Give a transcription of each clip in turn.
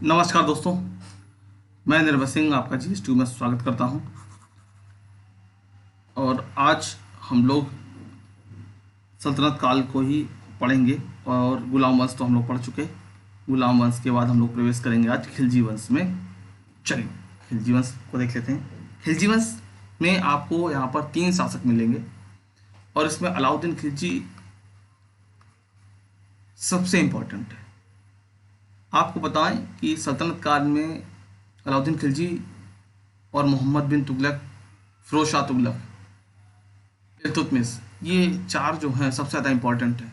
नमस्कार दोस्तों, मैं निर्भय सिंह आपका GS2 में स्वागत करता हूं। और आज हम लोग सल्तनत काल को ही पढ़ेंगे। और गुलाम वंश तो हम लोग पढ़ चुके। गुलाम वंश के बाद हम लोग प्रवेश करेंगे आज खिलजी वंश में। चलिए खिलजी वंश को देख लेते हैं। खिलजी वंश में आपको यहाँ पर 3 शासक मिलेंगे और इसमें अलाउद्दीन खिलजी सबसे इम्पोर्टेंट है। आपको बताएं कि सल्तनत काल में अलाउद्दीन खिलजी और मोहम्मद बिन तुगलक, फिरोज शाह तुगलक, इल्तुतमिश, ये 4 जो हैं सबसे ज़्यादा इम्पोर्टेंट है।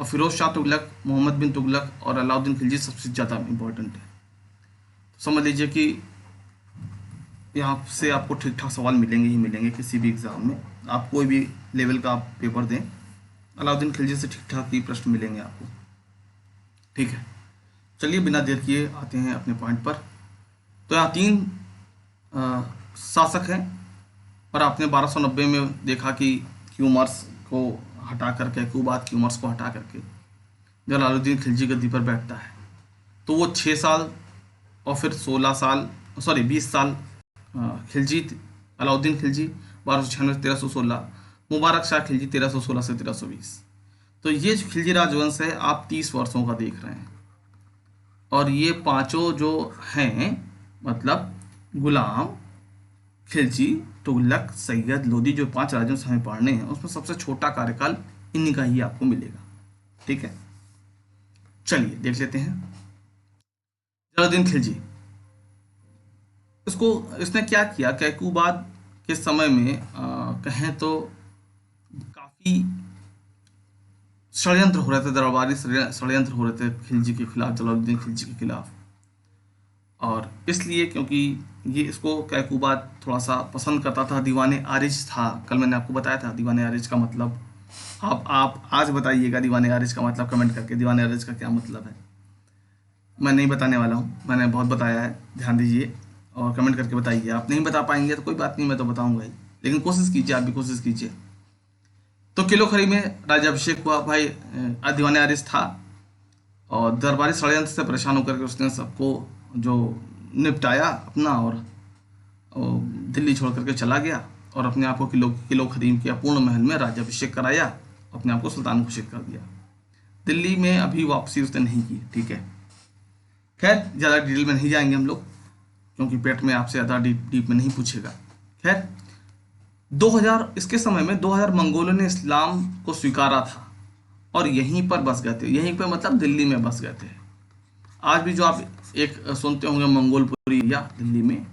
और फिरोज शाह तुगलक, मोहम्मद बिन तुगलक और अलाउद्दीन खिलजी सबसे ज़्यादा इम्पोर्टेंट है। तो समझ लीजिए कि यहाँ से आपको ठीक ठाक सवाल मिलेंगे ही मिलेंगे किसी भी एग्ज़ाम में। आप कोई भी लेवल का आप पेपर दें, अलाउद्दीन खिलजी से ठीक ठाक ही प्रश्न मिलेंगे आपको। ठीक है, चलिए बिना देर किए आते हैं अपने पॉइंट पर। तो यहाँ 3 शासक हैं और आपने 1290 में देखा कि क्यूमर्स को हटा करके, क्यूबाद क्यूमर्स को हटा करके जलालुद्दीन खिलजी गद्दी पर बैठता है। तो वो 6 साल और फिर 20 साल खिलजी, अलाउद्दीन खिलजी 1296 से 1316, मुबारक शाह खिलजी 1316 से 1320। तो ये जो खिलजी राजवंश है आप 30 वर्षों का देख रहे हैं। और ये पांचों जो हैं, मतलब गुलाम, खिलजी, तुगलक, सैयद, लोदी, जो 5 राजवंश हमें पढ़ने हैं उसमें सबसे छोटा कार्यकाल इन्हीं का ही आपको मिलेगा। ठीक है, चलिए देख लेते हैं। जलालुद्दीन खिलजी, इसने क्या किया, कैकूबाद के समय में कहें तो काफ़ी षड्यंत्र हो रहे थे, दरबारी षड्यंत्र हो रहे थे खिलजी के खिलाफ, जलालुद्दीन खिलजी के खिलाफ। और इसलिए क्योंकि ये इसको कैकूबाद थोड़ा सा पसंद करता था, दीवाने आरिज था। कल मैंने आपको बताया था दीवाने आरिज का मतलब। आप आज बताइएगा दीवाने आरिज का मतलब कमेंट करके, दीवाने आरिज का क्या मतलब है। मैं नहीं बताने वाला हूँ, मैंने बहुत बताया है, ध्यान दीजिए और कमेंट करके बताइए। आप नहीं बता पाएंगे तो कोई बात नहीं, मैं तो बताऊँगा ही, लेकिन कोशिश कीजिए, आप भी कोशिश कीजिए। तो किलो खरी में राज्याभिषेक हुआ। भाई दीवाने आरिज था और दरबारी षड्यंत्र से परेशान होकर के उसने सबको जो निपटाया अपना, और दिल्ली छोड़ करके चला गया और अपने आप को किलो खरीम किया, पूर्ण महल में राज्याभिषेक कराया, अपने आप को सुल्तान घोषित कर दिया। दिल्ली में अभी वापसी उसने नहीं की। ठीक है, खैर ज़्यादा डिटेल में नहीं जाएंगे हम लोग, क्योंकि पेट में आपसे ज़्यादा डीप में नहीं पूछेगा। खैर 2000 इसके समय में 2000 मंगोलों ने इस्लाम को स्वीकारा था और यहीं पर बस गए थे। यहीं पर मतलब दिल्ली में बस गए थे। आज भी जो आप एक सुनते होंगे मंगोलपुरी या दिल्ली में,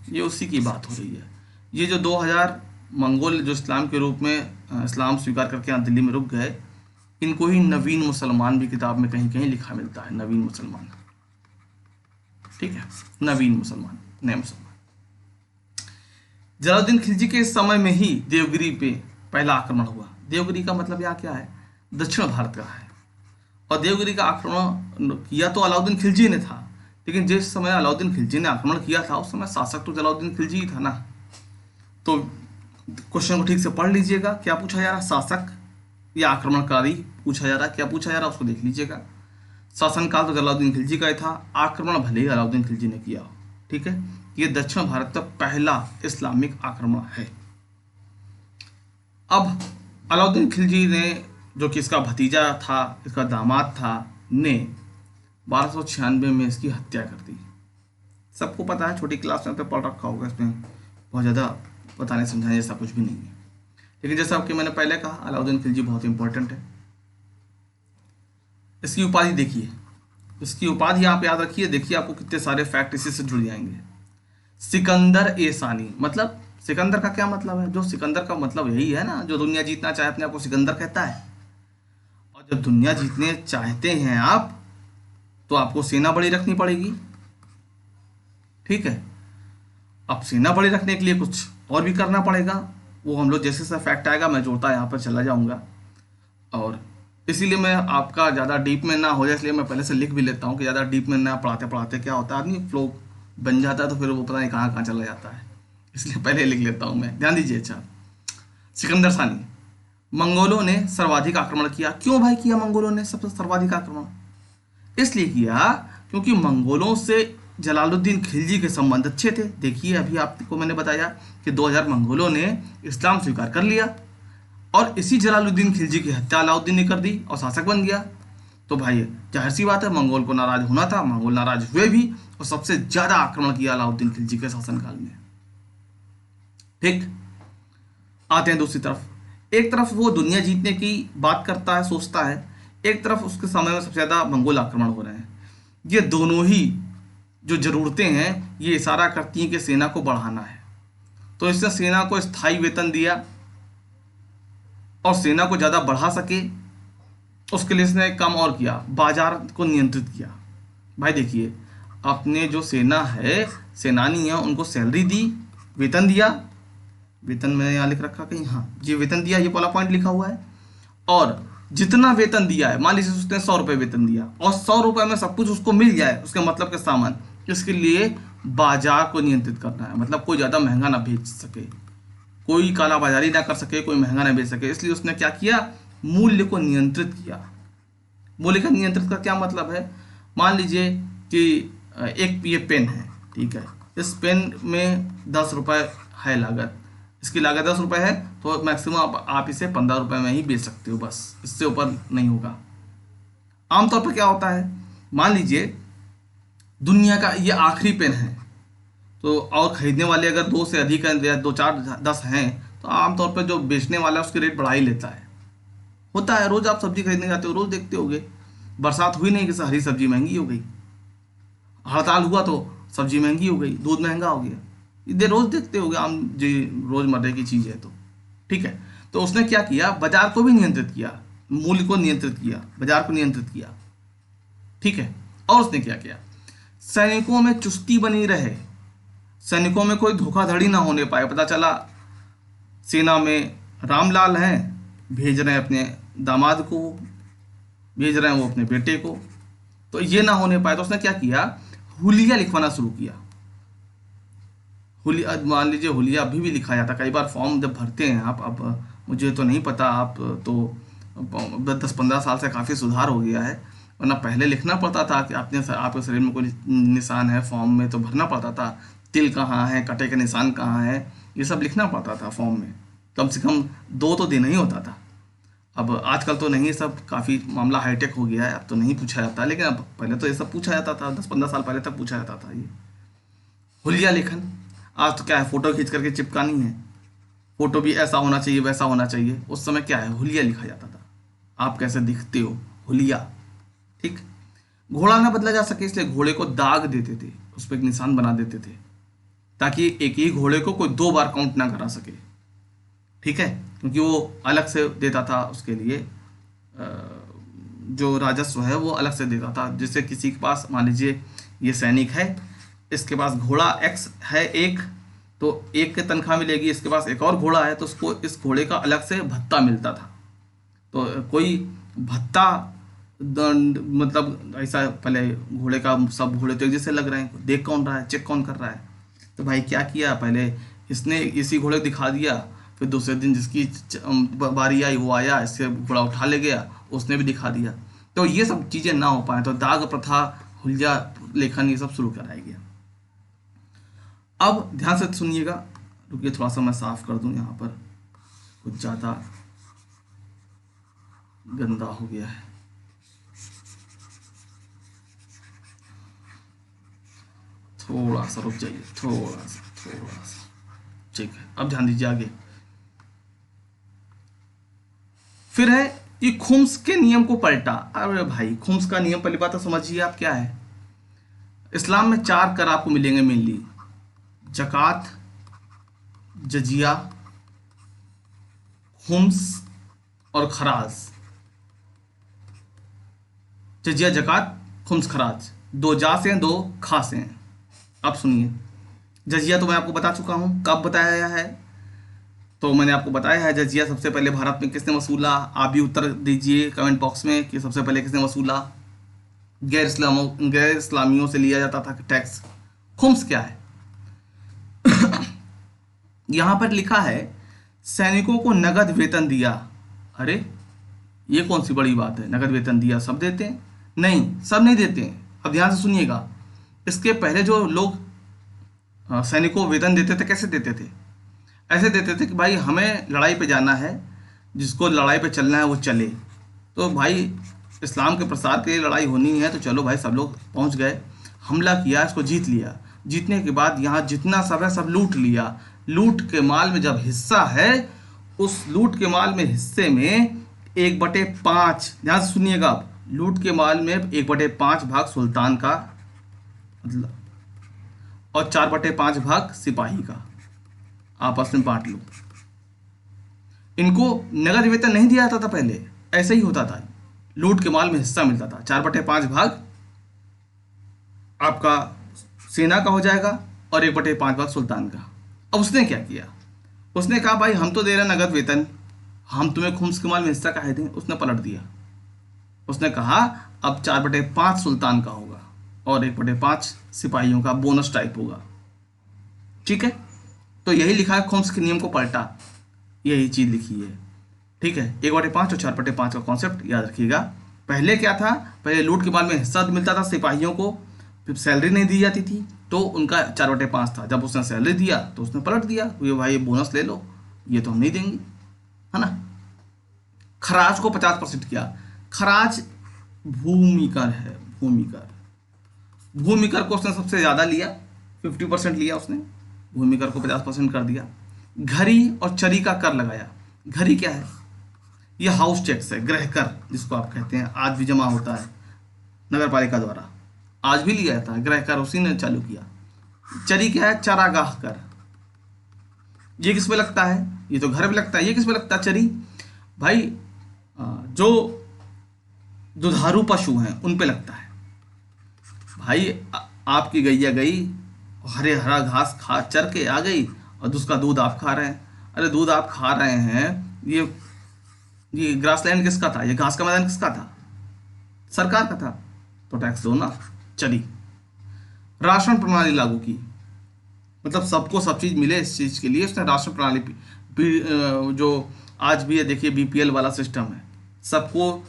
ये उसी की बात हो रही है। ये जो 2000 मंगोल जो इस्लाम के रूप में इस्लाम स्वीकार करके यहाँ दिल्ली में रुक गए, इनको ही नवीन मुसलमान भी किताब में कहीं कहीं लिखा मिलता है, नवीन मुसलमान। ठीक है, नवीन मुसलमान, नए मुसलमान। जलालुद्दीन खिलजी के समय में ही देवगिरी पे पहला आक्रमण हुआ। देवगिरी का मतलब यहाँ क्या है, दक्षिण भारत का है। और देवगिरी का आक्रमण किया तो अलाउद्दीन खिलजी ने था, लेकिन जिस समय अलाउद्दीन खिलजी ने आक्रमण किया था उस समय शासक तो जलालुद्दीन खिलजी ही था ना। तो क्वेश्चन को ठीक से पढ़ लीजिएगा, क्या पूछा जा रहा है, शासक या आक्रमणकारी पूछा जा रहा है, क्या पूछा जा रहा है उसको देख लीजिएगा। शासनकाल तो जलालुद्दीन खिलजी का ही था, आक्रमण भले ही अलाउद्दीन खिलजी ने किया हो। ठीक है, ये दक्षिण भारत का पहला इस्लामिक आक्रमण है। अब अलाउद्दीन खिलजी ने, जो कि इसका भतीजा था, इसका दामाद था, ने 1296 में इसकी हत्या कर दी। सबको पता है, छोटी क्लास में तो पढ़ रखा होगा, इसमें बहुत ज़्यादा बताने समझाने जैसा कुछ भी नहीं है। लेकिन जैसा कि मैंने पहले कहा, अलाउद्दीन खिलजी बहुत इंपॉर्टेंट है। इसकी उपाधि देखिए, इसकी उपाधि आप याद रखिए, देखिए आपको कितने सारे फैक्ट इसी से जुड़ जाएंगे। सिकंदर ए सानी, मतलब सिकंदर का क्या मतलब है, जो सिकंदर का मतलब यही है ना, जो दुनिया जीतना चाहे अपने आप को सिकंदर कहता है। और जब दुनिया जीतने चाहते हैं आप, तो आपको सेना बड़ी रखनी पड़ेगी। ठीक है, अब सेना बड़ी रखने के लिए कुछ और भी करना पड़ेगा, वो हम लोग जैसे सा फैक्ट आएगा मैं जोड़ता यहाँ पर चला जाऊँगा। और इसीलिए मैं आपका ज़्यादा डीप में ना हो जाए, इसलिए मैं पहले से लिख भी लेता हूँ कि ज़्यादा डीप में ना पढ़ाते पढ़ाते क्या होता है, आदमी फ्लो बन जाता है तो फिर वो पता नहीं कहाँ कहाँ चला जाता है, इसलिए पहले लिख लेता हूँ मैं। ध्यान दीजिए। अच्छा, सिकंदर सानी, मंगोलों ने सर्वाधिक आक्रमण किया। क्यों भाई किया मंगोलों ने सबसे सर्वाधिक आक्रमण? इसलिए किया क्योंकि मंगोलों से जलालुद्दीन खिलजी के संबंध अच्छे थे। देखिए अभी आपको मैंने बताया कि 2000 मंगोलों ने इस्लाम स्वीकार कर लिया और इसी जलालुद्दीन खिलजी की हत्या अलाउद्दीन ने कर दी और शासक बन गया। तो भाई जाहिर सी बात है मंगोल को नाराज होना था, मंगोल नाराज हुए भी और सबसे ज्यादा आक्रमण किया अलाउद्दीन खिलजी के शासनकाल में। ठीक, आते हैं दूसरी तरफ। एक तरफ वो दुनिया जीतने की बात करता है, सोचता है, एक तरफ उसके समय में सबसे ज्यादा मंगोल आक्रमण हो रहे हैं। ये दोनों ही जो जरूरतें हैं ये इशारा करती हैं कि सेना को बढ़ाना है। तो इसने सेना को स्थायी वेतन दिया और सेना को ज़्यादा बढ़ा सके उसके लिए इसने एक काम और किया, बाजार को नियंत्रित किया। भाई देखिए, अपने जो सेना है, सेनानी है, उनको सैलरी दी, वेतन दिया। वेतन मैंने यहाँ लिख रखा कहीं, हाँ ये वेतन दिया, ये वाला पॉइंट लिखा हुआ है। और जितना वेतन दिया है, मान लीजिए उसने 100 रुपये वेतन दिया और 100 रुपये में सब कुछ उसको मिल जाए, उसके मतलब के सामान, इसके लिए बाजार को नियंत्रित करना है। मतलब कोई ज़्यादा महंगा ना बेच सके, कोई काला बाजारी ना कर सके, कोई महंगा ना बेच सके। इसलिए उसने क्या किया, मूल्य को नियंत्रित किया। मूल्य का नियंत्रित का क्या मतलब है, मान लीजिए कि एक ये पेन है, ठीक है, इस पेन में 10 रुपये है लागत, इसकी लागत 10 रुपये है, तो मैक्सिमम आप इसे 15 रुपये में ही बेच सकते हो, बस इससे ऊपर नहीं होगा। आमतौर पर क्या होता है, मान लीजिए दुनिया का ये आखिरी पेन है, तो और खरीदने वाले अगर 2 से अधिक हैं या 2, 4, 10 हैं, तो आमतौर पर जो बेचने वाला है उसके रेट बढ़ा ही लेता है। होता है, रोज आप सब्जी खरीदने जाते हो, रोज देखते होगे, बरसात हुई नहीं कि हरी सब्जी महंगी हो गई, हड़ताल हुआ तो सब्जी महंगी हो गई, दूध महंगा हो गया, ये रोज देखते होगे, आम जी रोजमर्रा की चीज़ है। तो ठीक है, तो उसने क्या किया, बाजार को भी नियंत्रित किया, मूल्य को नियंत्रित किया, बाजार को नियंत्रित किया। ठीक है, और उसने क्या किया, सैनिकों में चुस्ती बनी रहे, सैनिकों में कोई धोखाधड़ी ना होने पाए। पता चला सेना में रामलाल हैं, भेज रहे हैं अपने दामाद को, भेज रहे हैं वो अपने बेटे को, तो ये ना होने पाए। तो उसने क्या किया, हुलिया लिखवाना शुरू किया। हुलिया, मान लीजिए हुलिया अभी भी लिखा जाता, कई बार फॉर्म जब भरते हैं आप, अब मुझे तो नहीं पता, आप तो 10-15 साल से काफ़ी सुधार हो गया है, वरना पहले लिखना पड़ता था कि आपके शरीर में कोई निशान है, फॉर्म में तो भरना पड़ता था, तिल कहाँ है, कटे का निशान कहाँ है, ये सब लिखना पड़ता था फॉर्म में, कम से कम 2 तो देना ही होता था। अब आजकल तो नहीं, सब काफ़ी मामला हाईटेक हो गया है, अब तो नहीं पूछा जाता, लेकिन अब पहले तो ये सब पूछा जाता था, 10-15 साल पहले तक पूछा जाता था ये हुलिया लेखन। आज तो क्या है, फोटो खींच करके चिपकानी है, फोटो भी ऐसा होना चाहिए, वैसा होना चाहिए। उस समय क्या है, हुलिया लिखा जाता था, आप कैसे दिखते हो, हुलिया। ठीक, घोड़ा ना बदला जा सके इसलिए घोड़े को दाग देते थे, उस पर एक निशान बना देते थे, ताकि एक ही घोड़े को कोई 2 बार काउंट ना करा सके। ठीक है, क्योंकि वो अलग से देता था, उसके लिए जो राजस्व है वो अलग से देता था। जिससे किसी के पास, मान लीजिए ये सैनिक है, इसके पास घोड़ा X है एक, तो एक की तनख्वाह मिलेगी, इसके पास एक और घोड़ा है तो उसको इस घोड़े का अलग से भत्ता मिलता था। तो कोई भत्ता मतलब ऐसा, पहले घोड़े का, सब घोड़े तो एक जैसे लग रहे हैं, देख कौन रहा है, चेक कौन कर रहा है। तो भाई क्या किया, पहले इसने इसी घोड़े को दिखा दिया, फिर दूसरे दिन जिसकी बारी आई वो आया, इससे घोड़ा उठा ले गया, उसने भी दिखा दिया। तो ये सब चीज़ें ना हो पाए तो दाग प्रथा, हुलिया लेखन, ये सब शुरू कराया गया। अब ध्यान से सुनिएगा, रुकिए थोड़ा सा मैं साफ कर दूं, यहाँ पर कुछ ज़्यादा गंदा हो गया है। थोड़ा सा रुक जाइए, थोड़ा सा। ठीक है, अब ध्यान दीजिए आगे। फिर है ये खुम्स के नियम को पलटा। अरे भाई, खुम्स का नियम पहली बात तो समझिए आप क्या है। इस्लाम में 4 कर आपको मिलेंगे मेनली, ज़कात, जजिया, खुम्स और खराज। जजिया, ज़कात, खुम्स, खराज, 2 जा से हैं, 2 खा से हैं। अब सुनिए, जजिया तो मैं आपको बता चुका हूं, कब बताया है, तो मैंने आपको बताया है जजिया सबसे पहले भारत में किसने वसूला। आप भी उत्तर दीजिए कमेंट बॉक्स में कि सबसे पहले किसने वसूला। गैर इस्लामियों से लिया जाता था टैक्स। खुम्स क्या है, यहां पर लिखा है सैनिकों को नगद वेतन दिया। अरे ये कौन सी बड़ी बात है, नगद वेतन दिया, सब देते हैं? नहीं, सब नहीं देते हैं। अब ध्यान से सुनिएगा, इसके पहले जो लोग सैनिकों को वेतन देते थे कैसे देते थे? ऐसे देते थे कि भाई हमें लड़ाई पे जाना है, जिसको लड़ाई पे चलना है वो चले। तो भाई इस्लाम के प्रसार के लिए लड़ाई होनी है तो चलो भाई, सब लोग पहुंच गए, हमला किया, इसको जीत लिया। जीतने के बाद यहाँ जितना सब है सब लूट लिया। लूट के माल में जब हिस्सा है, उस लूट के माल में हिस्से में 1/5, ध्यान से सुनिएगा आप, लूट के माल में 1/5 भाग सुल्तान का मतलब, और 4/5 भाग सिपाही का, आपस में बांट लो। इनको नगद वेतन नहीं दिया जाता था पहले, ऐसे ही होता था, लूट के माल में हिस्सा मिलता था। 4/5 भाग आपका सेना का हो जाएगा और 1/5 भाग सुल्तान का। अब उसने क्या किया? उसने कहा भाई हम तो दे रहे हैं नगद वेतन, हम तुम्हें खुम्स के माल में हिस्सा काहे दें? उसने पलट दिया। उसने कहा अब 4/5 सुल्तान का होगा और 1/5 सिपाहियों का बोनस टाइप होगा। ठीक है, तो यही लिखा है, खुम्स के नियम को पलटा, यही चीज लिखी है। ठीक है, 1/5 और 4/5 का कॉन्सेप्ट याद रखिएगा। पहले क्या था? पहले लूट के माल में हिस्सा मिलता था सिपाहियों को, फिर सैलरी नहीं दी जाती थी तो उनका 4/5 था। जब उसने सैलरी दिया तो उसने पलट दिया, ये भाई ये बोनस ले लो, ये तो हम नहीं देंगे, है ना। खराज को 50% किया। खराज भूमिकर है, भूमिकर, भूमिकर को उसने सबसे ज्यादा लिया, 50% लिया उसने, भूमिकर को 50% कर दिया। घरी और चरी का कर लगाया। घरी क्या है? ये हाउस टैक्स है, गृह कर जिसको आप कहते हैं, आज भी जमा होता है नगर पालिका द्वारा, आज भी लिया जाता है, गृह कर उसी ने चालू किया। चरी क्या है? चरागाह कर। ये किस पे लगता है? ये तो घर पे लगता है, ये किस पे लगता है? चरी भाई जो दुधारू पशु हैं उन पे लगता है। भाई आपकी गैया गई, हरे हरा घास खा चर के आ गई और उसका दूध आप खा रहे हैं। अरे दूध आप खा रहे हैं, ये ग्रासलैंड किसका था? ये घास का मैदान किसका था? सरकार का था, तो टैक्स दो ना। चली। राशन प्रणाली लागू की, मतलब सबको सब चीज मिले, इस चीज के लिए उसने राशन प्रणाली जो आज भी है, देखिए बीपीएल वाला सिस्टम है, सबको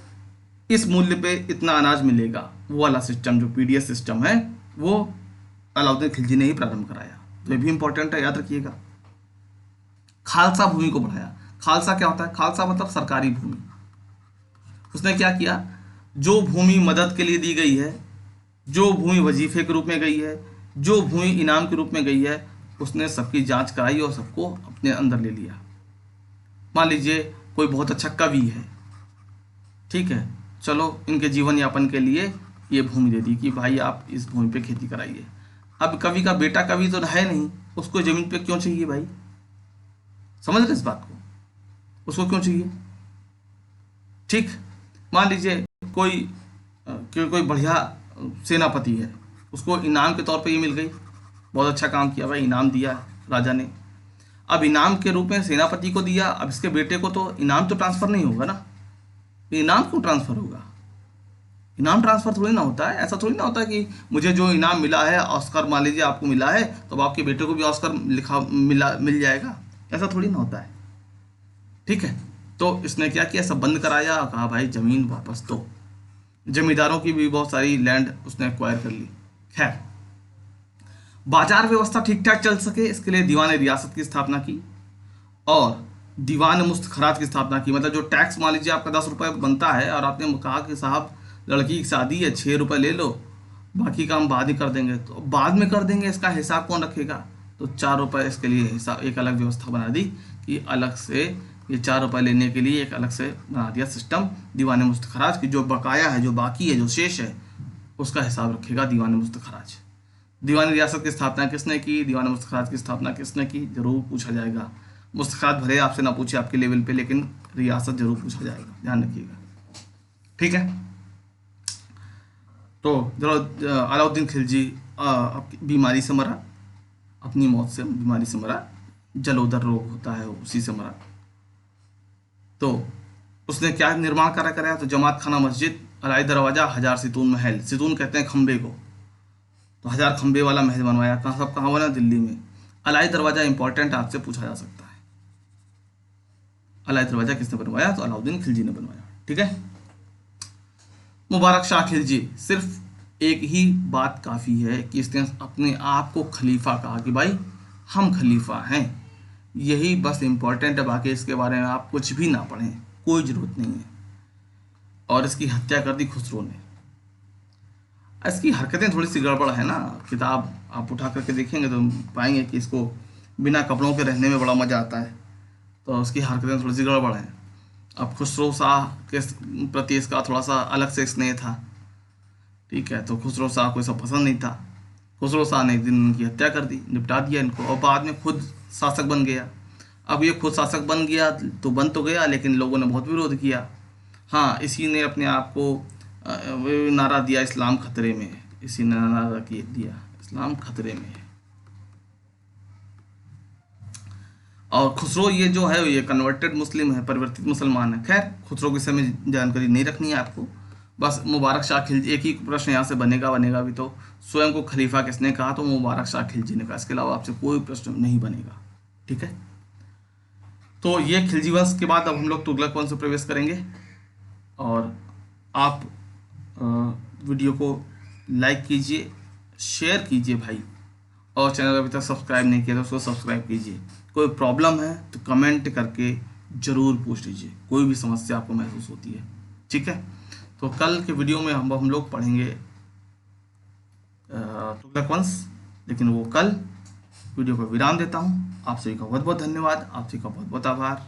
इस मूल्य पे इतना अनाज मिलेगा, वो वाला सिस्टम जो पीडीएस सिस्टम है, वो अलाउद्दीन खिलजी ने ही प्रारंभ कराया। तो ये भी इंपॉर्टेंट है, याद रखिएगा। खालसा भूमि को बढ़ाया। खालसा क्या होता है? खालसा मतलब सरकारी भूमि। उसने क्या किया? जो भूमि मदद के लिए दी गई है, जो भूमि वजीफे के रूप में गई है, जो भूमि इनाम के रूप में गई है, उसने सबकी जांच कराई और सबको अपने अंदर ले लिया। मान लीजिए कोई बहुत अच्छा कवि है, ठीक है, चलो इनके जीवन यापन के लिए ये भूमि दे दी कि भाई आप इस भूमि पे खेती कराइए। अब कवि का बेटा कवि तो है नहीं, उसको जमीन पे क्यों चाहिए भाई? समझ रहे इस बात को? उसको क्यों चाहिए? ठीक, मान लीजिए कोई बढ़िया सेनापति है, उसको इनाम के तौर पे ये मिल गई, बहुत अच्छा काम किया भाई, इनाम दिया राजा ने। अब इनाम के रूप में सेनापति को दिया, अब इसके बेटे को तो इनाम तो ट्रांसफर नहीं होगा ना। इनाम क्यों ट्रांसफर होगा? इनाम ट्रांसफर थोड़ी ना होता है, ऐसा थोड़ी ना होता है कि मुझे जो इनाम मिला है, ऑस्कर मान लीजिए आपको मिला है, तो अब आपके बेटे को भी ऑस्कर मिल जाएगा, ऐसा थोड़ी ना होता है। ठीक है, तो इसने क्या किया? सब बंद कराया, कहा भाई जमीन वापस दो। जमींदारों की भी बहुत सारी लैंड उसने एक्वायर कर ली। खैर, बाजार व्यवस्था ठीक ठाक चल सके इसके लिए दीवान रियासत की स्थापना की और दीवान मुफ्त खराज की स्थापना की। मतलब जो टैक्स मान लीजिए आपका 10 रुपये बनता है और आपने कहा कि साहब लड़की की शादी है, 6 रुपये ले लो, बाकी काम बाद ही कर देंगे, तो बाद में कर देंगे, इसका हिसाब कौन रखेगा? तो 4 रुपये इसके लिए हिसाब, एक अलग व्यवस्था बना दी कि अलग से ये 4 रुपये लेने के लिए एक अलग से बना दिया सिस्टम दीवान मुफ्त खराज की। जो बकाया है, जो बाकी है, जो शेष है, उसका हिसाब रखेगा दीवान मुफ्त खराज। दीवान रियासत की स्थापना किसने की? दीवान मुफ्त खराज की स्थापना किसने की? जरूर पूछा जाएगा। मुफ्त खराज भले आपसे ना पूछे आपके लेवल पे, लेकिन रियासत जरूर पूछा जाएगा, ध्यान रखिएगा। ठीक है, तो अलाउद्दीन खिलजी बीमारी से मरा, अपनी मौत से बीमारी से मरा, जलोदर रोग होता है उसी से मरा। तो उसने क्या निर्माण कार्य कराया? तो जमात खाना मस्जिद, अलाई दरवाजा, 1000 सितून महल, सितून कहते हैं खंबे को, तो 1000 खंबे वाला महल बनवाया। कहाँ बना? दिल्ली में। अलाई दरवाजा इंपॉर्टेंट, आपसे पूछा जा सकता है। अलाई दरवाजा किसने बनवाया? तो अलाउद्दीन खिलजी ने बनवाया। ठीक है, मुबारक शाह खिलजी सिर्फ एक ही बात काफ़ी है कि इसने अपने आप को खलीफा कहा कि भाई हम खलीफा हैं। यही बस इम्पोर्टेंट है, बाकी इसके बारे में आप कुछ भी ना पढ़ें, कोई ज़रूरत नहीं है। और इसकी हत्या कर दी खुसरो ने। इसकी हरकतें थोड़ी सी गड़बड़ है ना, किताब आप उठा करके देखेंगे तो पाएंगे कि इसको बिना कपड़ों के रहने में बड़ा मज़ा आता है, तो उसकी हरकतें थोड़ी सी गड़बड़ हैं। अब खुसरो शाह के प्रति इसका थोड़ा सा अलग से स्नेह था, ठीक है, तो खुसरो शाह को सब पसंद नहीं था। खुसरो शाह ने एक दिन उनकी हत्या कर दी, निपटा दिया इनको, और बाद में खुद शासक बन गया। अब ये खुद शासक बन गया तो बन तो गया, लेकिन लोगों ने बहुत विरोध किया। हाँ, इसी ने अपने आप को नारा दिया, इस्लाम खतरे में है। इसी ने नारा दिया, इस्लाम खतरे में है। और खुसरो ये जो है ये कन्वर्टेड मुस्लिम है, परिवर्तित मुसलमान है। खैर, खुसरो के विषय में जानकारी नहीं रखनी है आपको, बस मुबारक शाह खिलजी। एक ही प्रश्न यहाँ से बनेगा भी, तो स्वयं को खलीफा किसने कहा, तो मुबारक शाह खिलजी ने कहा। इसके अलावा आपसे कोई प्रश्न नहीं बनेगा, ठीक है। तो ये खिलजी वंश के बाद अब हम लोग तुगलक वंश में प्रवेश करेंगे। और आप वीडियो को लाइक कीजिए, शेयर कीजिए भाई, और चैनल अभी तक सब्सक्राइब नहीं किया तो उसको सब्सक्राइब कीजिए। कोई प्रॉब्लम है तो कमेंट करके ज़रूर पूछ लीजिए, कोई भी समस्या आपको महसूस होती है, ठीक है। तो कल के वीडियो में हम लोग पढ़ेंगे तुगलक वंश, लेकिन वो कल। वीडियो को विराम देता हूँ। आप सभी का बहुत बहुत धन्यवाद, आप सभी का बहुत बहुत आभार।